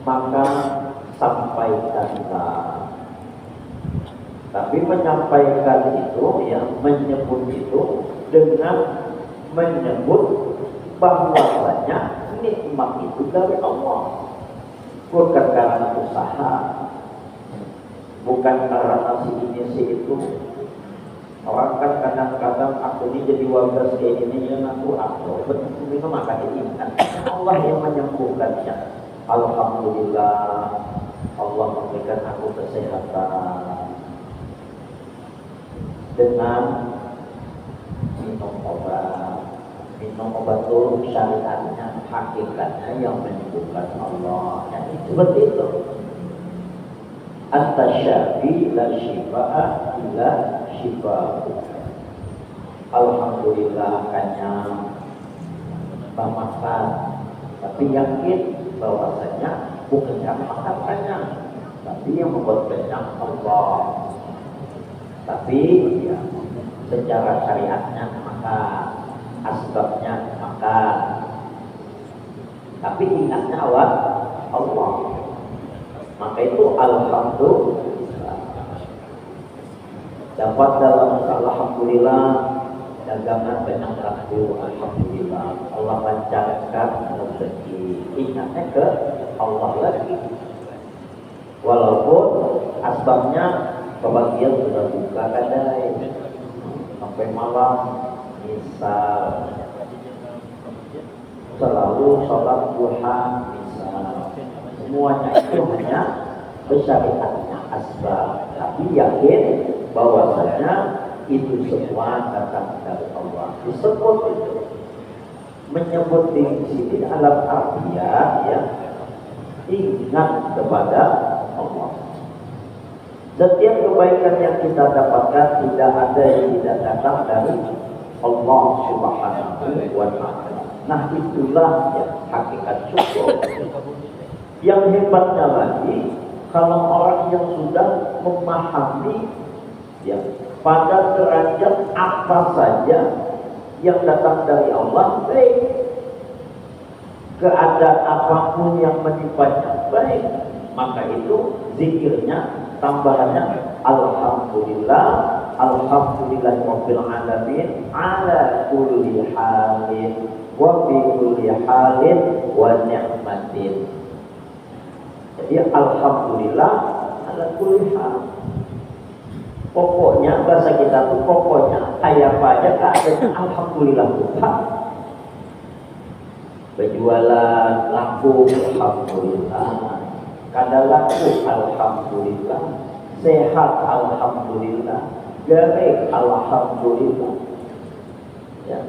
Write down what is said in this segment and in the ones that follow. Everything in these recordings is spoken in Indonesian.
maka sampaikanlah. Tapi menyampaikan itu, ya, menyebut itu dengan menyebut bahwasanya nikmat itu dari Allah, bukan karena usaha, bukan karena si ini si itu. Orang kan kadang-kadang aku ini jadi warga kayak ini yang aku betul itu maka diingat Allah yang menyembuhkannya. Alhamdulillah Allah memberikan aku kesehatan dengan minum obat itu syariatnya, hakikatnya yang menyembuhkan Allah. Dan itu seperti itu. At-tasyafi la shifa'a illa shifa'u. Alhamdulillah kenyang, makan, tapi yakin bahwasanya bukan yang makan kenyang, tapi yang membuat kenyang Allah. Tapi ya, secara syariatnya maka asbabnya maka, tapi ingatnya Allah. Maka itu alhamdulillah. Dapat dalam alhamdulillah dagangan banyak laku, alhamdulillah. Allah lancarkan rezeki, ingatnya ke Allah lagi. Walaupun asbabnya kebagian sudah buka kadai sampai malam, misal selalu sholat duha, misal semuanya itu hanya bersyariatnya asbab, tapi yakin bahwasanya itu semua datang dari Allah. Disebut itu, menyebut di sini alam artian, ya, ingat kepada Allah. Setiap kebaikan yang kita dapatkan tidak ada yang tidak datang dari Allah Subhanahu wa Ta'ala. Nah, itulah ya, hakikat syukur. Yang hebatnya lagi, kalau orang yang sudah memahami, ya, pada derajat apa saja yang datang dari Allah baik, keadaan apapun yang menimpanya baik, maka itu zikirnya, tambahannya alhamdulillah, alhamdulillahirabbil alamin ala kulli halin wa bi kulli halin wa ni'matin. Jadi alhamdulillah ala kulli hal. Pokoknya bahasa kita tuh pokoknya kayak apa aja keadaan alhamdulillah Tuhan. Berjualan laku alhamdulillah, kada laku alhamdulillah, sehat alhamdulillah, garing alhamdulillah, ya.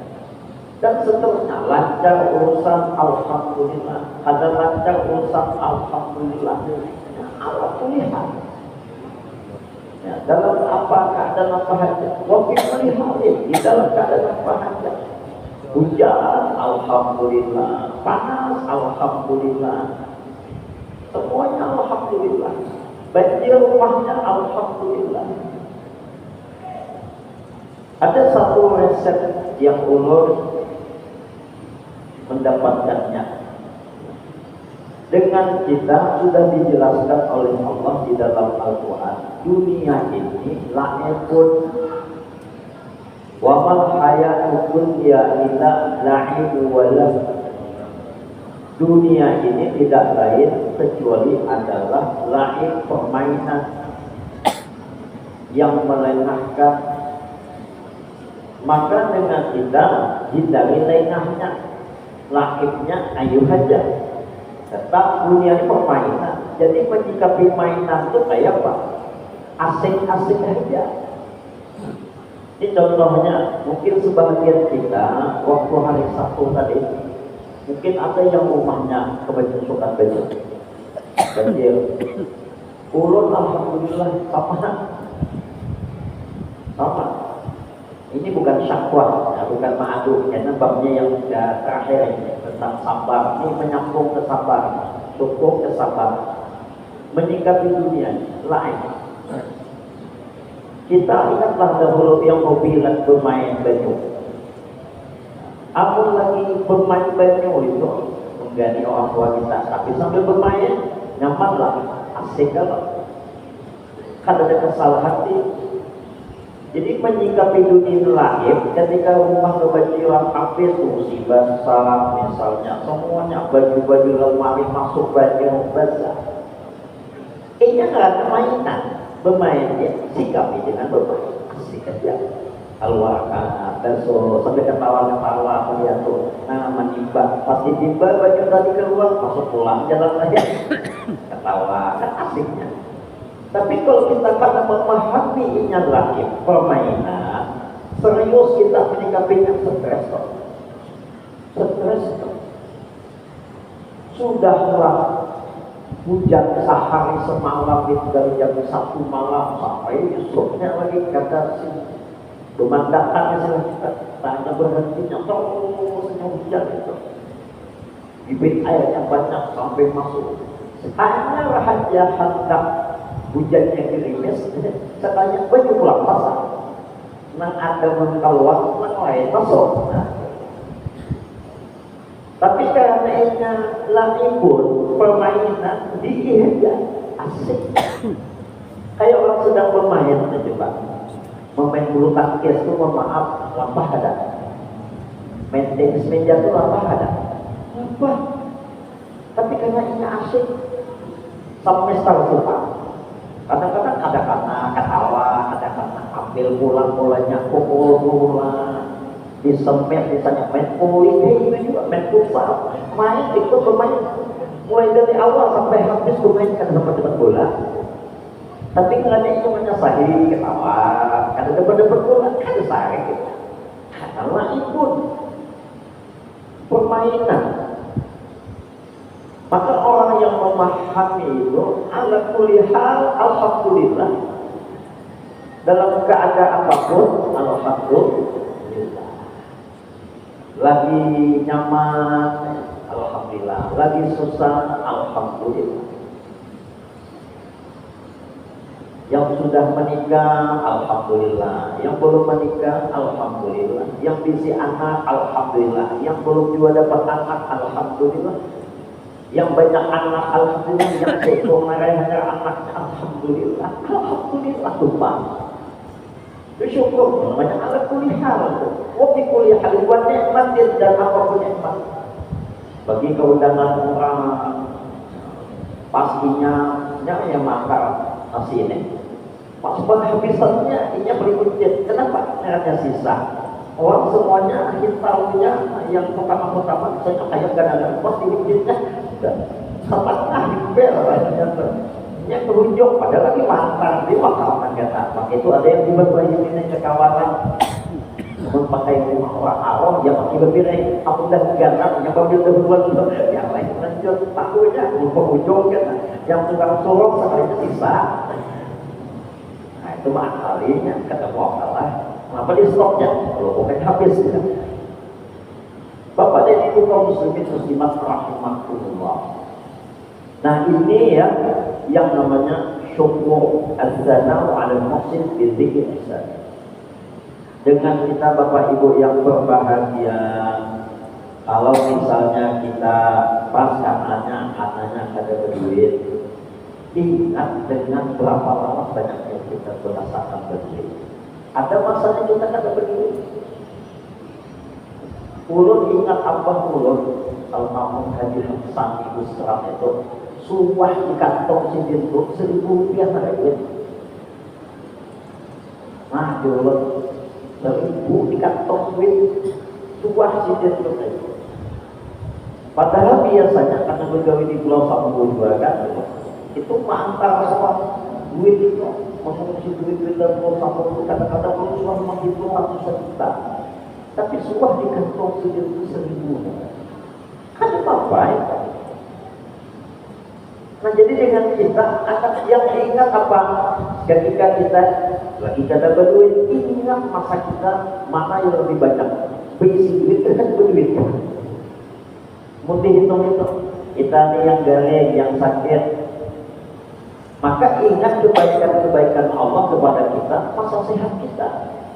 Dan seterusnya, lancar urusan alhamdulillah, kada lancar urusan alhamdulillah, ya, alhamdulillah. Ya, dalam apa keadaan apa saja, waktu melihat di dalam keadaan apa saja, hujan alhamdulillah, panas alhamdulillah, semuanya alhamdulillah, banjir rumahnya alhamdulillah. Ada satu resep yang ulun mendapatkannya dengan kita sudah dijelaskan oleh Allah di dalam Al-Quran. Dunia ini la'ibun wa mal hayatud dunya illa la'ib wa lahu. Dunia ini tidak lain kecuali adalah la'ib, permainan yang melengahkan. Maka dengan kita hindari lengahnya, la'ibnya ayo saja. Tetap dunia ini permainan. Jadi menyikapi mainan itu kayak apa? Asing-asing aja. Ini contohnya, mungkin sebagian kita waktu hari Sabtu tadi, mungkin ada yang rumahnya kebanyakan banjir. Ulun alhamdulillah sama. Ini bukan syakwa, ya, bukan ma'adu, karena babnya yang terakhir ini tentang sabar. Ini menyambung ke sabar, syukur ke sabar, menyikapi dunia lain. Kita ingatlah dahulu yang hobi bermain banyu. Aku lagi bermain banyu itu mengganti orang tua kita, tapi sambil bermain aman lah, asik kalau kan ada kesalahan hati. Jadi menyikapi dunia lahir ketika rumah kebanjiran apa itu musibah besar misalnya, semuanya baju-baju lemari masuk banjir basah. Ini nggak mainan, bermain ya, sikapi dengan bermain, asik aja. Keluarkan dan so sampai ketawa-ketawa melihat tuh, nah menimba, pasti timba baju tadi keluar, masuk pulang jalan aja, ketawa kan asiknya. Tapi kalau kita pada memahami ini adalah permainan, serius kita menyikapinya stres kok. Stres kok. Sudahlah hujan sehari semalam itu dari jam 1 malam sampai esoknya lagi kata si pemandangannya kita tanya berhentinya terusnya hujan itu. Bibit airnya banyak sampai masuk. Hanya rahasia hendak hujannya gerimis, sekalian baju pulang pasang. Nang ada mengeluar, nang lain masuk. Nah. Tapi karena ini lahipun permainan diihaja asik. Kayak orang sedang bermain aja Pak. Memain bulu tangkis itu mohon maaf lampah ada. Main tenis meja itu lampah ada. Apa? Tapi karena ini asik, semester suka. Kadang-kadang ada karena ketawa, ada karena ambil bola-bolanya, pukul bola, disemir, misalnya main poli, ini juga main futsal, main ikut bermain, mulai dari awal sampai habis bermain kan sampai dapat bola. Tapi karena itu menyesali ketawa, karena dapat bola kan disari kita. Karena itu permainan. Maka orang yang memahami itu ala kulli hal alhamdulillah. Dalam keadaan apapun alhamdulillah. Lagi nyaman alhamdulillah, lagi susah alhamdulillah. Yang sudah menikah alhamdulillah, yang belum menikah alhamdulillah, yang bisi anak alhamdulillah, yang belum juga dapat anak alhamdulillah. Yang banyak anak alhamdulillah, yang seekor hanya anaknya alhamdulillah, alhamdulillah Tuhan. Bersyukur banyak ala kulli hal. Wabi kulli hal wa nikmatin dan apapun nikmat. Bagi keundangan orang pastinya yang makan nasi ini. Pas penghabisannya ini berikutnya. Kenapa? Karena sisa. Orang semuanya akhir tahunnya yang pertama-pertama misalnya kayak gak pos dibikinnya setengah dibel yang berujung padahal lagi mantan di makanan kata maka itu ada yang tiba-tiba ini cekawalan namun pakai rumah orang Arab yang pakai berpiring aku dan ganang yang pakai berbuat yang lain lanjut tahunya berujung kata yang tukang sorong sekali sisa. Nah itu mah kalinya kata Allah kenapa di stopnya kalau bukan habis ya. Bapak dan Ibu kaum muslimin muslimat rahimakumullah. Nah ini ya yang namanya syukur az-zanau 'ala al-muhsin bi dzikri ihsan. Dengan kita Bapak Ibu yang berbahagia, kalau misalnya kita pas anaknya ada berduit, ingat dengan berapa lama banyaknya kita merasakan berduit. Ada masanya kita ada berduit. Ulun ingat Abah Ulun almarhum Haji Hasan Ibu Seram itu suah di kantong sidin itu 1.000 rupiah ada duit. Nah Ulun 1.000 di kantong duit suah sidin itu. Padahal biasanya karena bergawe di Pulau Sambu juga kan itu antar semua duit itu mengisi duit dari Pulau Sambu itu kadang-kadang belum suah menghitung ratusan juta. Tapi suah di kantong sidin itu 1.000. Kan apa ya? Nah jadi dengan kita akan yang ingat apa? Ketika kita lagi ada berduit, ingat masa kita mana yang lebih banyak. Berisi duit kan berduit. Mesti hitung-hitung. Kita nih yang garing, yang sakit. Maka ingat kebaikan-kebaikan Allah kepada kita, masa sehat kita.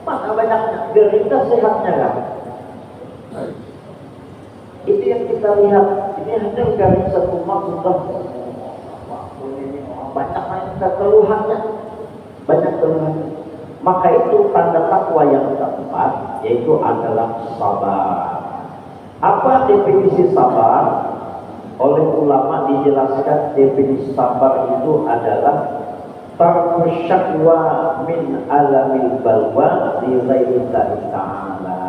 Mana banyaknya, gerita sehatnya kan? Itu yang kita lihat. Ini hanya dari satu umat sudah ampun ini orang banyak yang keluhannya, banyak keluhannya. Maka itu tanda takwa yang keempat, yaitu adalah sabar. Apa definisi sabar? Oleh ulama dijelaskan definisi sabar itu adalah tarku syakwa min alamil balwa li ghairillahi ta'ala.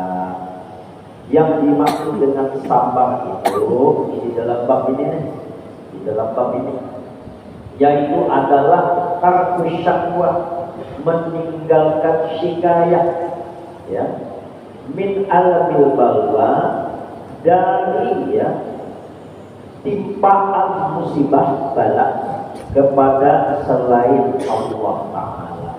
Yang dimaksud dengan sabar itu di dalam bab ini yaitu adalah tarku syakwa, meninggalkan syikayah, ya, min alamil balwa, dari timpaan musibah bala kepada selain Allah Ta'ala.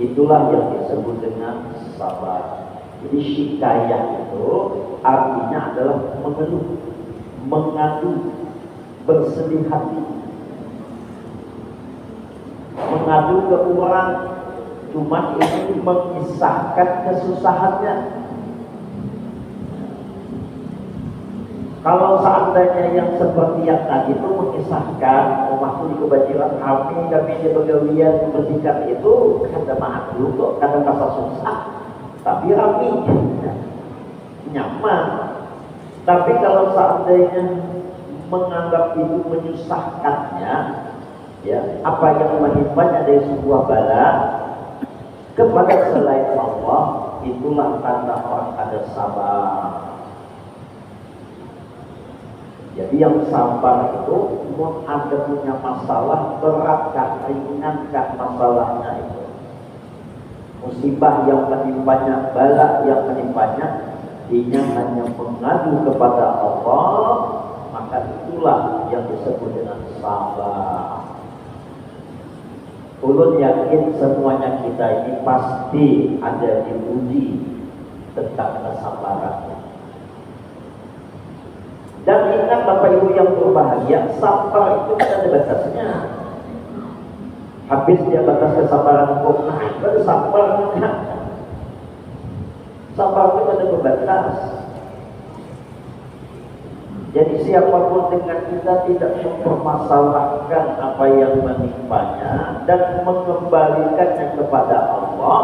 Itulah yang disebut dengan sabar. Jadi syikayah itu artinya adalah mengeluh, mengadu, bersedih hati, mengadu ke orang, cuma ini mengisahkan kesusahannya. Kalau seandainya yang seperti yang tadi itu mengisahkan rumahku di kebanjiran kami di Begawian membersihkan itu, kata maaf dulu kok, kata rasa susah, tapi rami, nyaman. Tapi kalau seandainya menganggap itu menyusahkannya, ya, apa yang menimpanya dari sebuah bala kepada selain Allah, itulah tanda orang ada sabar. Jadi yang sabar itu mau ada punya masalah, beratkah, ringankah masalahnya itu, musibah yang menimpanya, bala yang menimpanya, dia hanya mengadu kepada Allah, maka itulah yang disebut dengan sabar. Ulun yakin semuanya kita ini pasti ada diuji tentang kesabaran. Dan ingat Bapak Ibu yang berbahagia, sabar itu kan ada batasnya. Habis dia batas kesabaran hukum, nah itu ada sabar kan? Sabar itu ada berbatas. Jadi siapapun dengan kita tidak mempermasalahkan apa yang menimpanya dan mengembalikannya kepada Allah,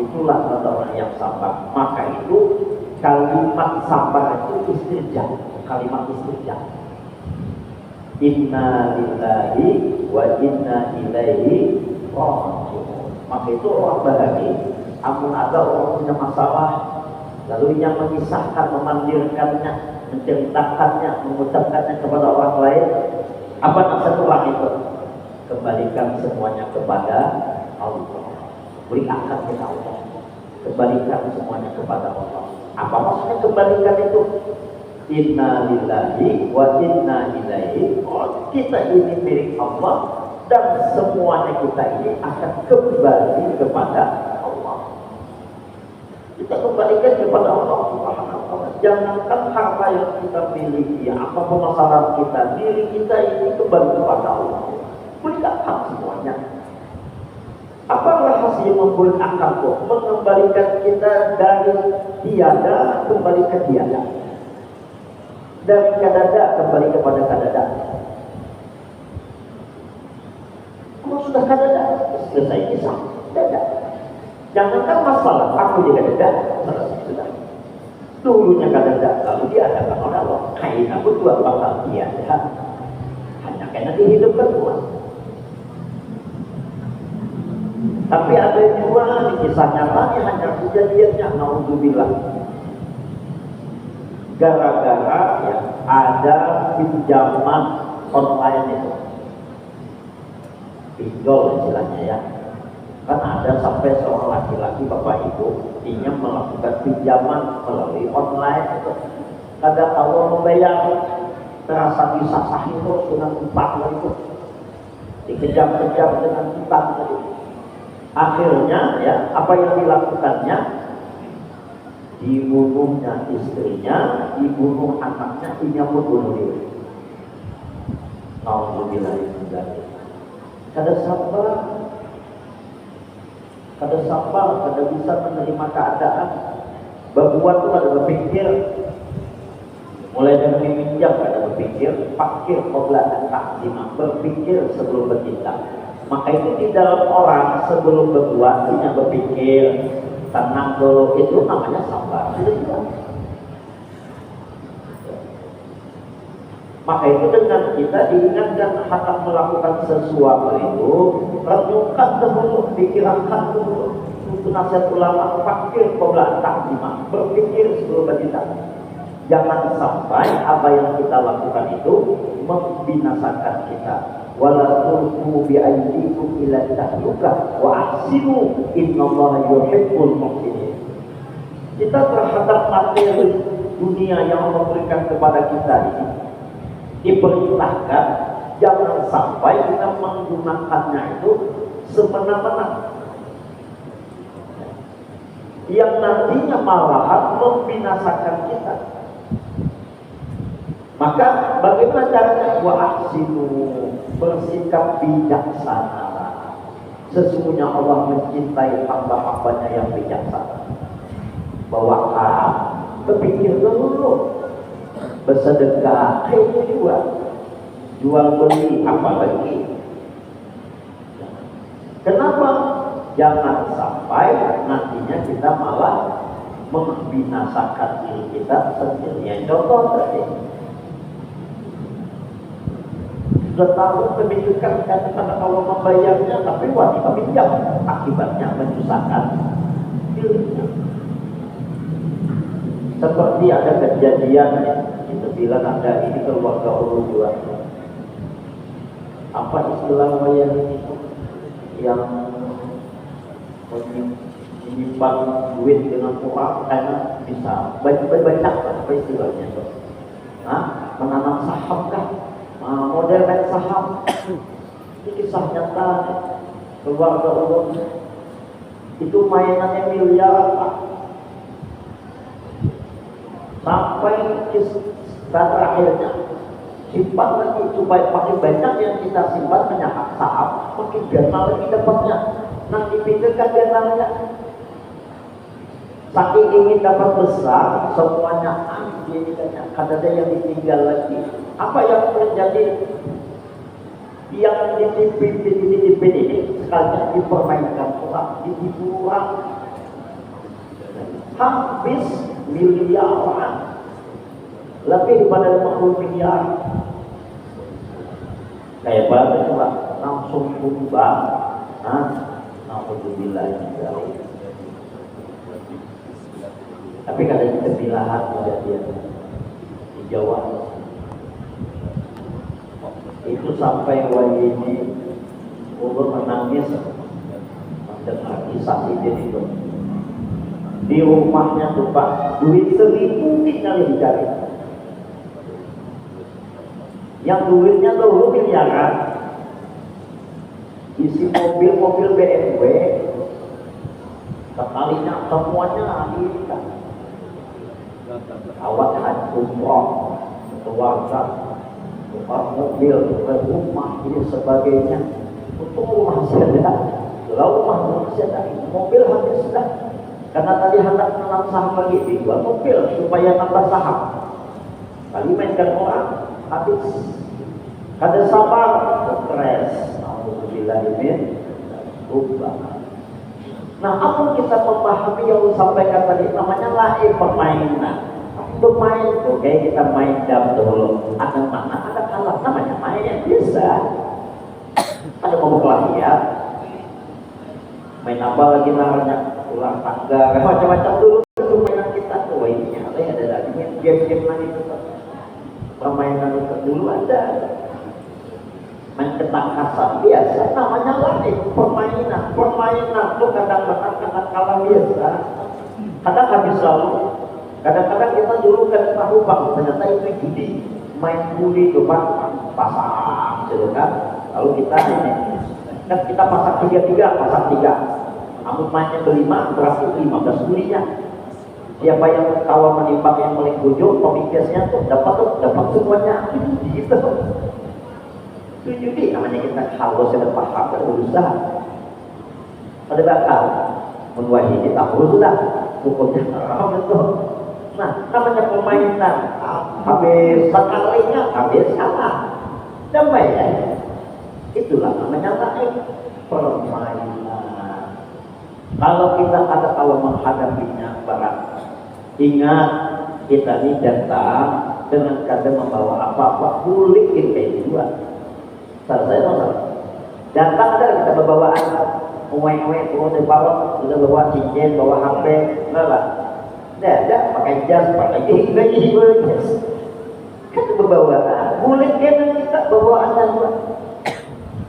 itulah orang yang sabar. Maka itu kalimat sabar itu istirja. Kalimat istirja, inna lillahi wa inna ilaihi raji'un. Maka itu orang bahagia. Amun ada orang punya masalah, lalu yang mengisahkan, memandirkannya, menceritakannya, mengucapkannya kepada orang lain, apa nasihat orang itu? Kembalikan semuanya kepada Allah. Beri akal kepada Allah. Kembalikan semuanya kepada Allah. Apa maksudnya kembalikan itu? Inna lillahi wa inna ilaihi. Kita ini milik Allah dan semuanya kita ini akan kembali kepada Allah. Kita kembalikan kepada Allah Subhanahu wa Ta'ala. Jangankan harta yang kita miliki, apa permasalahan kita, diri kita ini kembali kepada Allah. Berikan semuanya. Apa rahasia membuat akal kok? Mengembalikan kita dari tiada kembali ke tiada. Dari kadada kembali kepada kadada. Kalau sudah kadada, selesai kisah. Dada. Jangankan masalah, aku juga kadada. Selesai sudah. Dulunya kadada, lalu dia adakan oleh Allah. Kain aku dua bakal tiada. Hanya karena dihidupkan Tuhan. Tapi ada juga di kisah nyatanya hanya kejadiannya, naudzubillah. Gara-gara ya, ada pinjaman online itu, pinjol istilahnya ya. Kan ada sampai seorang laki-laki Bapak Ibu ingin melakukan pinjaman melalui online itu. Kadang awal membayar terasa disasahi terus dengan utang itu, dikejar-kejar dengan utang tadi. Akhirnya ya, apa yang dilakukannya? Dibunuhnya istrinya, dibunuh anaknya, istrinya pun bunuh diri. Alhamdulillah itu jadi. Kada sabar, kada bisa menerima keadaan. Berbuat itu kada berpikir. Mulai dari meminjam kada berpikir, fakir qabla takzima, berpikir sebelum bertindak. Maka itu di dalam orang sebelum berbuat punya berpikir, tenang dulu, itu namanya sabar. Maka itu dengan kita diingatkan hendak melakukan sesuatu itu, renungkan dahulu, pikirkan dulu. Itu nasihat ulama, fakir qabla takzima, berpikir sebelum bertindak. Jangan sampai apa yang kita lakukan itu membinasakan kita. Wala tulqu bi aydikum ila tahlukah wa ahsinu innallaha yuhibbul muhsinin. Kita terhadap materi dunia yang Allah berikan kepada kita ini diperintahkan jangan sampai kita menggunakannya itu semena-mena, yang nantinya malahan membinasakan kita. Maka bagaimana caranya? Wa ahsinu, bersikap bijaksana. Sesungguhnya Allah mencintai hamba-hambanya yang bijaksana. Bawaan, berpikir dulu, bersedekah, itu juga jual beli, apalagi. Kenapa? Jangan sampai nantinya kita malah membinasakan diri kita sendiri. Yang contoh tadi, sudah tahu kebijakan karena Allah membayarnya, tapi wanita pinjam, akibatnya menyusahkan dirinya. Seperti ada kejadian itu bilang ada ini keluarga Allah juga. Apa istilah bayar itu yang menyimpan duit dengan orang karena bisa banyak apa istilahnya itu? Menanam saham kah? Model main saham. Ini kisah nyata keluarga Allah. Itu mainannya miliaran Pak. Sampai pada akhirnya simpan lagi supaya makin banyak yang kita simpan menyahak saham, makin gana lagi dapatnya. Nanti pikirkan gananya. Saking ingin dapat besar, semuanya anjing kadang ada yang ditinggal lagi. Apa yang terjadi? Yang ditipin ini sekalian dipermainkan orang, ditipu orang, habis miliaran, lebih daripada 50 miliar. Kayak banget Pak, langsung tumbang. Alhamdulillah. Tapi kadang kebilahan kejadian di Jawa itu sampai Wahyudi umur menangis mendengar kisah ini itu. Di rumahnya tuh Pak, duit 1.000 tinggal dicari. Yang duitnya tuh miliaran, isi mobil-mobil BMW, sekalinya semuanya diikat. Awak haji umroh, keluarga, tukar mobil, tukar rumah, ini sebagainya. Untuk rumah saya, rumah saya, mobil habis sudah. Karena tadi hendak menanam saham lagi, dijual mobil supaya nambah saham. Kali mainkan orang, habis. Kada sabar, stres. Alhamdulillah ini ubah. Nah, apa kita memahami yang disampaikan tadi? Namanya lahir permainan. Bermain tuh kayak kita main dam dulu. Ada mana, ada kalah. Namanya main yang biasa. Ada mau kelahiran. Main apa lagi namanya? Ulang tangga, macam-macam dulu. Itu mainan kita tuh. Ini ada lagi game-game lagi tuh. Permainan dulu ada. Main ketangkasan biasa, namanya lari, permainan itu kadang-kadang kalah biasa, kadang habis lalu, kadang-kadang kita dulu kan tahu Pak, ternyata itu judi, main judi itu Pak, pasang gitu kan, lalu kita ini, kan kita pasang 3-3, pasang 3, kamu mainnya berlima, berarti 15 bulinya, siapa yang kalau menimpa yang paling bujur, pemikirnya tuh dapat semuanya, gitu. Judi namanya kita kalau sudah paham dan berusaha ada bakal menwahi kita sudah hukumnya haram itu. Nah namanya permainan apa habis sekalinya habis salah. Damai ya. Itulah namanya lain permainan. Kalau kita ada kalau menghadapinya berat, ingat kita ini datang dengan kadang membawa apa-apa, kulit kita juga. Selesai masalah. Datang ada kita membawa apa? Uwe-uwe, turun bawa, kita bawa cincin, bawa HP, enggak. Ada pakai jas, pakai jas. Kan pembawaan, kulit kita bawaan juga.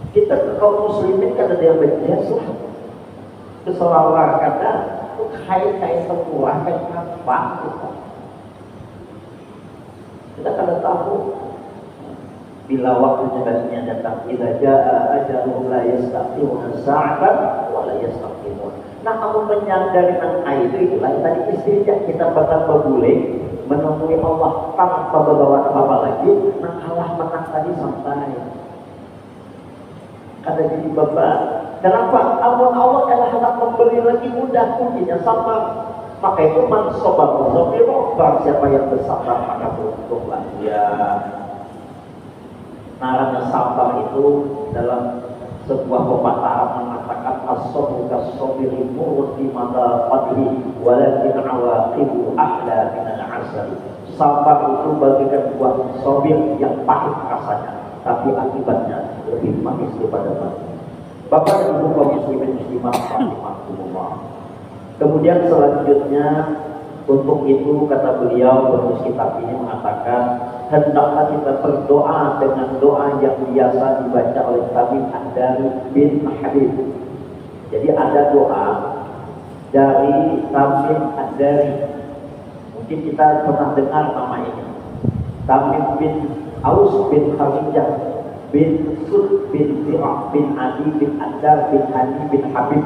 Kita kaum muslimin kan ada yang berjas lah. Keselawar kata, kait-kait semua, kait apa kita. Kita kada tahu bila waktu jadinya datang, idza jaa ajaluhum la yastaqimuna sa'atan wa la yastaqimun. Nah, kamu menyadari tentang itu itulah tadi istilah kita bakal boleh menemui Allah tanpa berbawa apa-apa lagi, mengalah menang tadi sampai. Kata jadi bapak, kenapa? Allah adalah hendak memberi lagi mudah kuncinya sama. Maka itu mansobat barang siapa yang bersabar maka beruntunglah dia. Naranya sabar itu dalam sebuah pepatah mengatakan as-sabru kas-sabri murti mata qadhi walakin awaqibu ahla min al-'asal. Sabar itu bagikan buah sabir yang pahit rasanya, tapi akibatnya lebih manis daripada mati. Bapak dan Ibu kaum muslimin muslimah rahimakumullah. Kemudian selanjutnya untuk itu kata beliau penulis kitab ini mengatakan hendaklah kita berdoa dengan doa yang biasa dibaca oleh Tamim Ad-Dari bin Habib. Jadi ada doa dari Tamim Ad-Dari. Mungkin kita pernah dengar nama ini. Tamim bin Aus bin Kharijah bin Sud bin Zirah bin Adi bin Ad-Dar bin Adi bin Habib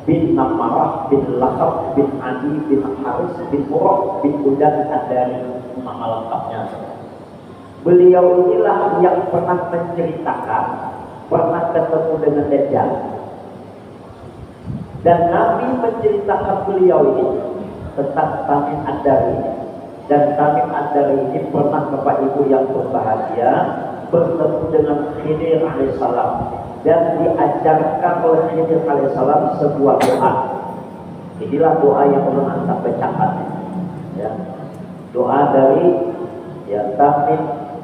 bin Namarah bin Lakab bin Adi bin Haris bin Murrah bin Udan Ad-Dari, nama lengkapnya. Beliau inilah yang pernah menceritakan pernah ketemu dengan Dajjal, dan Nabi menceritakan beliau ini tentang Tamim Ad-Dari, dan Tamim Ad-Dari ini pernah Bapak Ibu yang berbahagia bertemu dengan Khidir alaihissalam, dan diajarkan oleh Khidir alaihissalam sebuah doa. Inilah doa yang belum anda bacakan, ya. Doa dari Tamim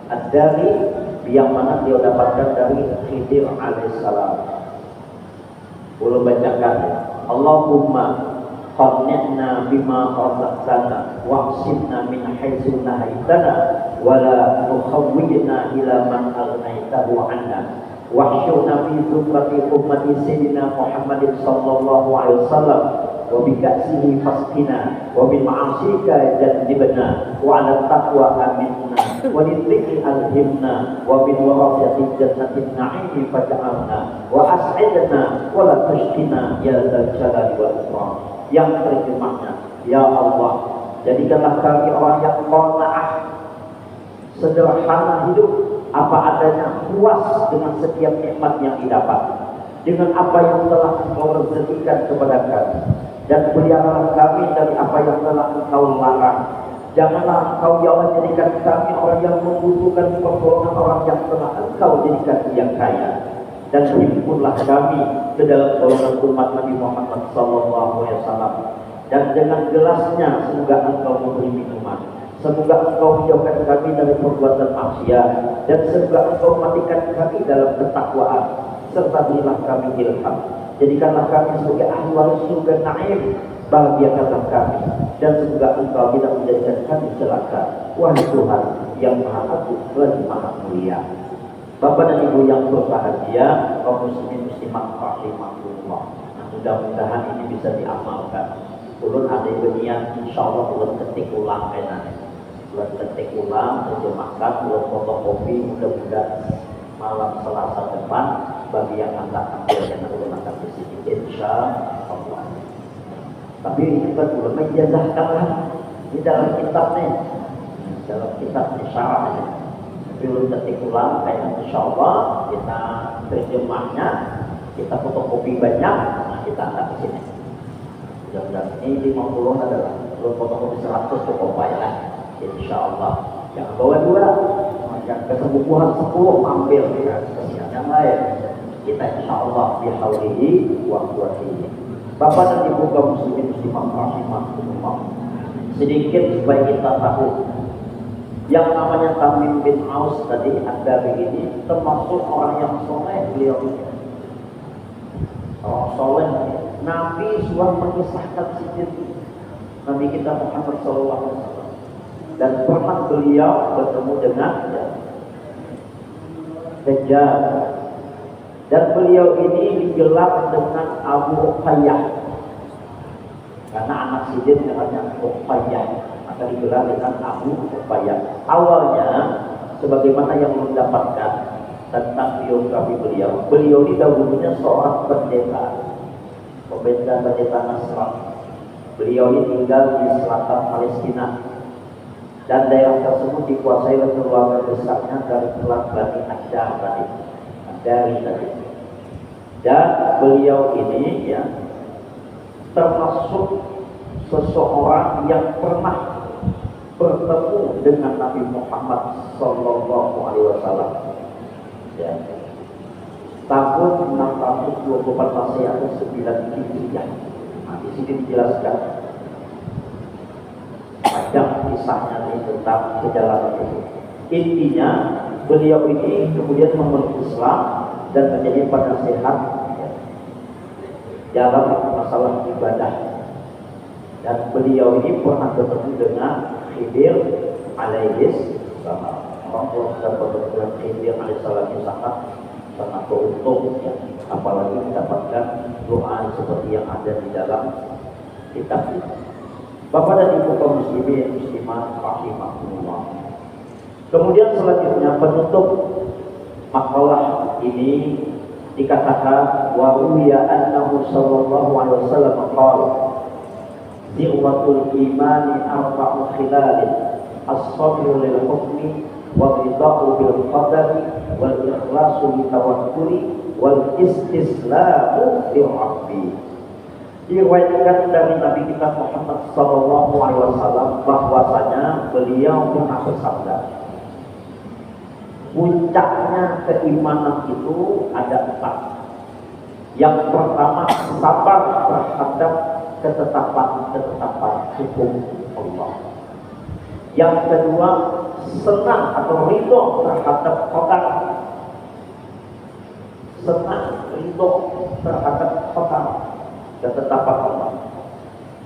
Ad-Dari yang mana dia dapatkan dari Khidir alaihissalam. Belum bacakan. Allahumma qannina bima razaqtana waqsimna min haitsu nahaitana wa la tukhawwijna ila man aghnaytahu 'anna wahsyurna fi zumrati ummati sayyidina Muhammadin sallallahu alaihi wasallam wa bi ka'sihi fasqina wa bi ma'asika jannibna wa 'ala taqwa aminna wa lidhikri alhimna wa min warasati jannatin na'imi faj'alna wa as'idna wa la tashqina ya dzal jalali wal ikram. Yang terjemahnya, ya Allah, jadikanlah kami orang yang qanaah, sederhana hidup, apa adanya, puas dengan setiap nikmat yang didapat, dengan apa yang telah Engkau rezekikan kepada kami, dan peliharalah kami dari apa yang telah Engkau larang. Janganlah Engkau ya Allah jadikan kami orang yang membutuhkan pertolongan orang yang telah Engkau jadikan yang kaya, dan himpunlah kami ke dalam golongan umat Nabi Muhammad SAW. Dan dengan gelasnya semoga Engkau memberi minuman, semoga Engkau menjauhkan kami dari perbuatan maksiat, dan semoga Engkau matikan kami dalam ketakwaan, serta berilah kami ilham. Jadikanlah kami sebagai ahli waris surga naim, bahagiakanlah kami, dan semoga Engkau tidak menjadikan kami celaka. Wahai Tuhan yang Maha Agung lagi Maha Mulia. Bapak dan Ibu yang berbahagia, kaum muslimin muslimat rahimakumullah. Nah, mudah-mudahan ini bisa diamalkan. Ulun ada berniat, insya Allah ulun ketik ulang kayaknya. Ulun ketik ulang, terjemahkan, ulun fotokopi, mudah-mudahan malam Selasa depan bagi yang akan ambil dan ulun akan bersih, insya Allah. Tapi ini kan ulun menjazahkan di dalam kitabnya, dalam kitabnya syarahnya. Belum ketik ulang, kayak insya Allah kita terjemahnya, kita fotokopi banyak, nah kita angkat di sini. Mudah-mudahan ini 50 adalah belum fotokopi 100 cukup baik lah, insya Allah. Jangan bawa dua, yang kesembuhan 10 ambil yang lain. Kita insya Allah bihaulihi wa quwwatihi. Bapak dan Ibu kaum muslimin muslimah rahimahumullah. Sedikit supaya kita tahu, yang namanya Tamim bin Aus tadi ada begini, termasuk orang yang soleh beliau ini. Orang soleh, Nabi sudah mengisahkan sedikit Nabi kita Muhammad SAW, dan pernah beliau bertemu dengan Dajjal, dan beliau ini digelar dengan Abu Uqayyah karena anak Sidin namanya Uqayyah, maka digelar dengan Abu Uqayyah. Awalnya sebagaimana yang mendapatkan tentang biografi beliau, beliau ini dahulunya seorang pendeta Nasrani. Beliau ini tinggal di selatan Palestina, dan daerah tersebut dikuasai oleh keluarga besarnya dari kelas Bani Asyar tadi. Dan beliau ini ya termasuk seseorang yang pernah bertemu dengan Nabi Muhammad Sallallahu Alaihi Wasallam. Ya. Tahun 624 Masehi atau 9 Hijriah. Nah, di sini dijelaskan panjang kisahnya ini tentang perjalanan itu. Intinya beliau ini kemudian memeluk Islam dan menjadi penasehat dalam masalah ibadah. Dan beliau ini pernah bertemu dengan Khidir alaihi salam. Orang tua sudah bertemu dengan Khidir alaihi salam yang sangat beruntung, ya. Apalagi mendapatkan doa seperti yang ada di dalam kitab ini. Bapak dan Ibu kaum muslimin muslimat rahimahumullah. Kemudian selanjutnya penutup makalah ini dikatakan wa ruwiya annahu sallallahu alaihi wasallam qala Ni'matul imani arba'u khilalin as-sabru lil hukmi wal rida'u bil qadari wal ikhlasu li tawakkuli wal istislamu li rabbi. Diriwayatkan dari Nabi kita Muhammad sallallahu alaihi wasallam bahwasanya beliau pernah bersabda, puncaknya keimanan itu ada 4. Yang pertama, sabar terhadap ketetapan hukum Allah. Yang kedua, senang atau ridho terhadap qadar. Senang ridho terhadap qadar, ketetapan Allah.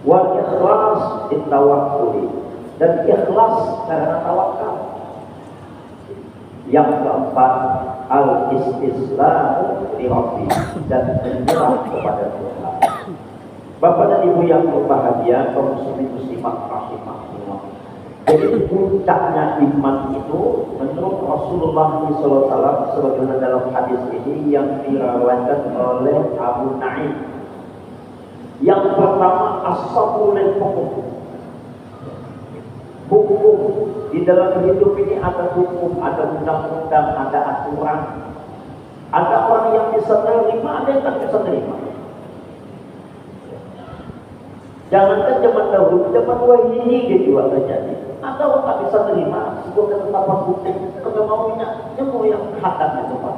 Wal ikhlas ditawakkuli, dan ikhlas karena tawakal. Yang keempat, al-istislamu li rabbi, dan menyerah kepada Tuhan. Bapak dan Ibu yang berbahagia, kaum muslimin muslimat rahimahullah. Jadi puncaknya iman itu menurut Rasulullah SAW sebagaimana dalam hadis ini yang diriwayatkan oleh Abu Naim. Yang pertama, as-sabru lil hukum. Hukum di dalam hidup ini ada hukum, ada undang-undang, ada aturan. Ada orang yang bisa terima, ada yang tak bisa terima. Jangankan zaman dahulu, zaman wahyu ini juga terjadi. Ada orang tak bisa terima sebuah ketetapan hukum, kalau maunya semua yang hadap itu Pak.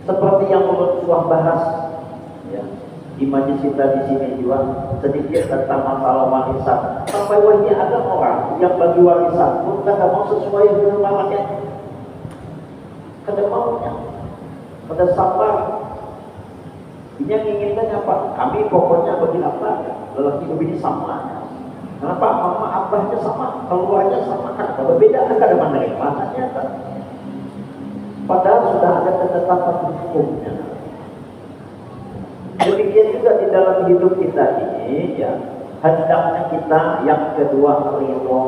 Seperti yang Rasulullah bahas, ya, di majelis kita di sini juga sedikit tentang masalah warisan. Sampai wahyu ada orang yang bagi warisan pun tidak mau sesuai dengan anaknya. Kada maunya, kada sabar. Ini yang inginkan apa? Kami pokoknya bagi apa? Lelaki ini sama. Kenapa? Mama abahnya sama, keluarnya sama, kan berbeda, kan ada menerima ternyata. Padahal sudah ada ketetapan hukumnya. Demikian juga di dalam hidup kita ini, ya, hendaknya kita yang kedua ridho,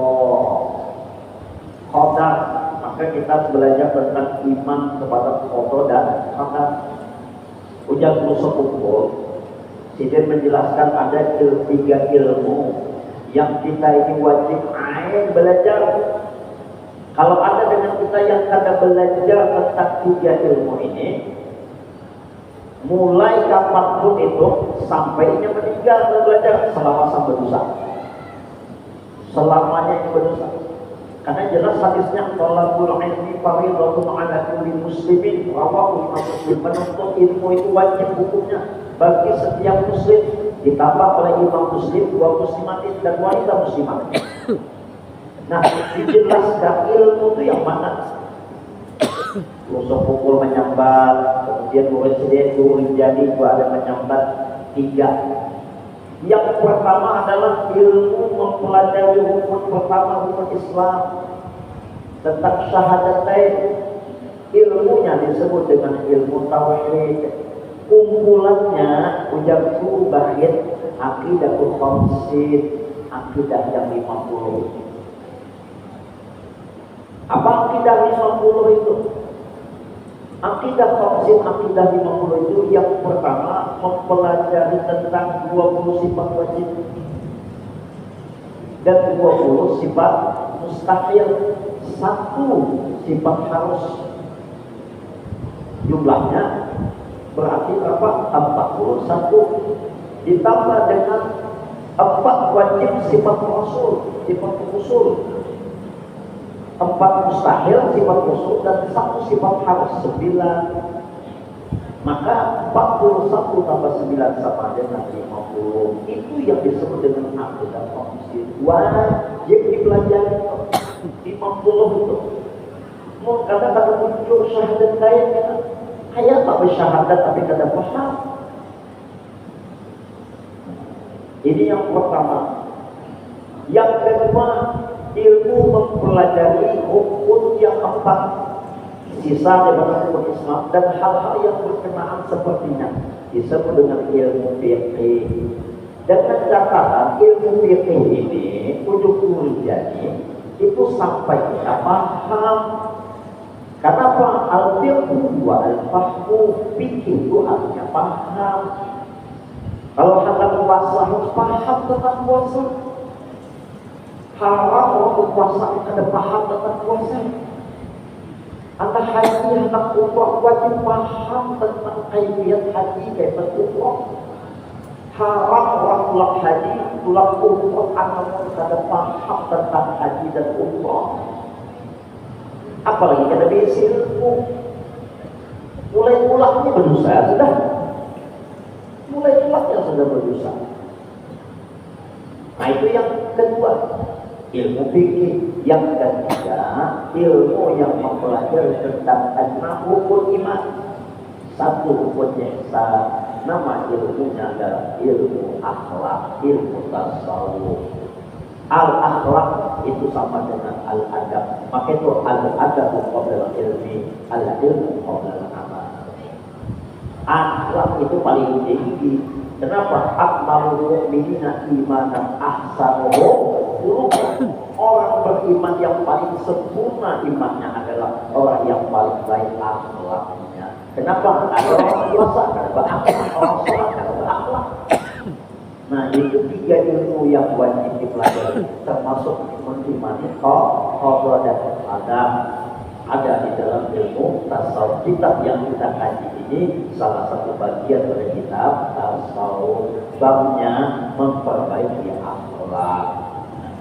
qadar. Maka kita belajar tentang iman kepada qadar dan qadar. Ujar Musuh Sidin menjelaskan ada 3 ilmu yang kita ini wajib belajar. Kalau ada dengan kita yang kada belajar tentang 3 ilmu ini, mulai kapanpun itu sampainya meninggal belajar selama sampai dosa, selamanya ini berdosa. Karena jelas hadisnya talabul ilmi fardhatun 'ala kulli muslimin, rawahu Imam Muslim. Menuntut ilmu itu wajib hukumnya bagi setiap muslim, ditambah oleh Imam Muslim wa muslimatin dan wanita muslimah. Nah, dijelaskan ilmu itu yang mana? Usul pukul menyambat, kemudian guru jadi ada menyambat 3. Yang pertama adalah ilmu mempelajari hukum pertama, hukum Islam tentang syahadatain. Ilmunya disebut dengan ilmu tauhid. Kumpulannya ujar guru bahid akidatul khamsin, akidah yang 50. Apa akidah 50 itu? Akidah khamsin, akidah 50 itu yang pertama mempelajari tentang 20 sifat wajib dan 20 sifat mustahil, 1 sifat harus. Jumlahnya berarti berapa? 41 ditambah dengan 4 wajib sifat rasul, sifat usul, 4 mustahil sifat usul, dan 1 sifat harus 9. Maka 41 tambah 9 sama dengan 50. Itu yang disebut dengan akidah khamsin. Wajib dipelajari 50 itu. Mau kata-kata muncul syahadat kayak tak bersyahadat tapi kada paham. Ini yang pertama. Yang kedua, ilmu mempelajari hukum yang 4 sisa daripada hukum Islam dan hal-hal yang berkenaan sepertinya disebut dengan ilmu fiqih. Dengan catatan ilmu fiqih ini ujung jadi itu sampai kita paham. Kenapa? Al-fiqhu wa al-fahmu, fikih itu artinya paham. Kalau hendak puasa harus paham tentang puasa. Haram orang puasa ada paham tentang puasa. Anda haji hendak umrah wajib paham tentang kaifiyat haji, kaifiyat umrah. Haram orang pulang haji, pulang umrah anak ada paham tentang haji dan umrah. Apalagi kada bisa ilmu. Mulai-mulanya berdosa sudah. Mulai-mulanya sudah berdosa. Nah itu yang kedua, ilmu fikih. Yang ketiga, ilmu yang mempelajari tentang hukum iman. 1 hukum ihsan. Nama ilmunya adalah ilmu akhlak, ilmu tasawuf. Al-akhlak itu sama dengan al-adab. Maka itu al-adab qabla ilmi, al-ilmu qabla al-amal. Akhlak itu paling tinggi. Kenapa? Akmalul mu'minina imanan ahsanuhum khuluqan. Orang beriman yang paling sempurna imannya adalah orang yang paling baik akhlaknya. Kenapa? Ada orang puasa, ada berakhlak, orang sholat, ada berakhlak. Nah itu 3 ilmu yang wajib dipelajari, termasuk mengimani khobar dan adab. Ada di dalam ilmu tasawuf. Kitab yang kita kaji ini salah satu bagian dari kitab tasawuf. Babnya memperbaiki akhlak.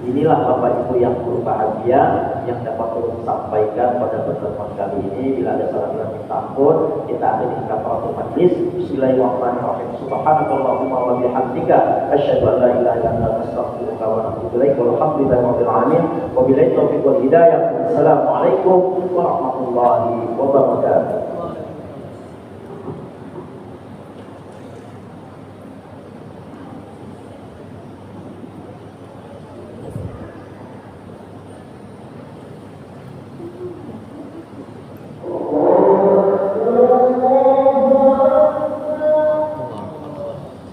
Inilah Bapak Ibu yang berbahagia yang dapat saya sampaikan pada pertemuan kali ini. Bila ada salah kata minta ampun, kita akhiri kafaratul majlis. Bismillahirrahmanirrahim. Subhanakallahumma wa bihamdika asyhadu an la ilaha illa anta astaghfiruka wa atubu ilaik. Walhamdulillahirabbil alamin. Wabillahi taufiq wal hidayah. Assalamualaikum warahmatullahi wabarakatuh.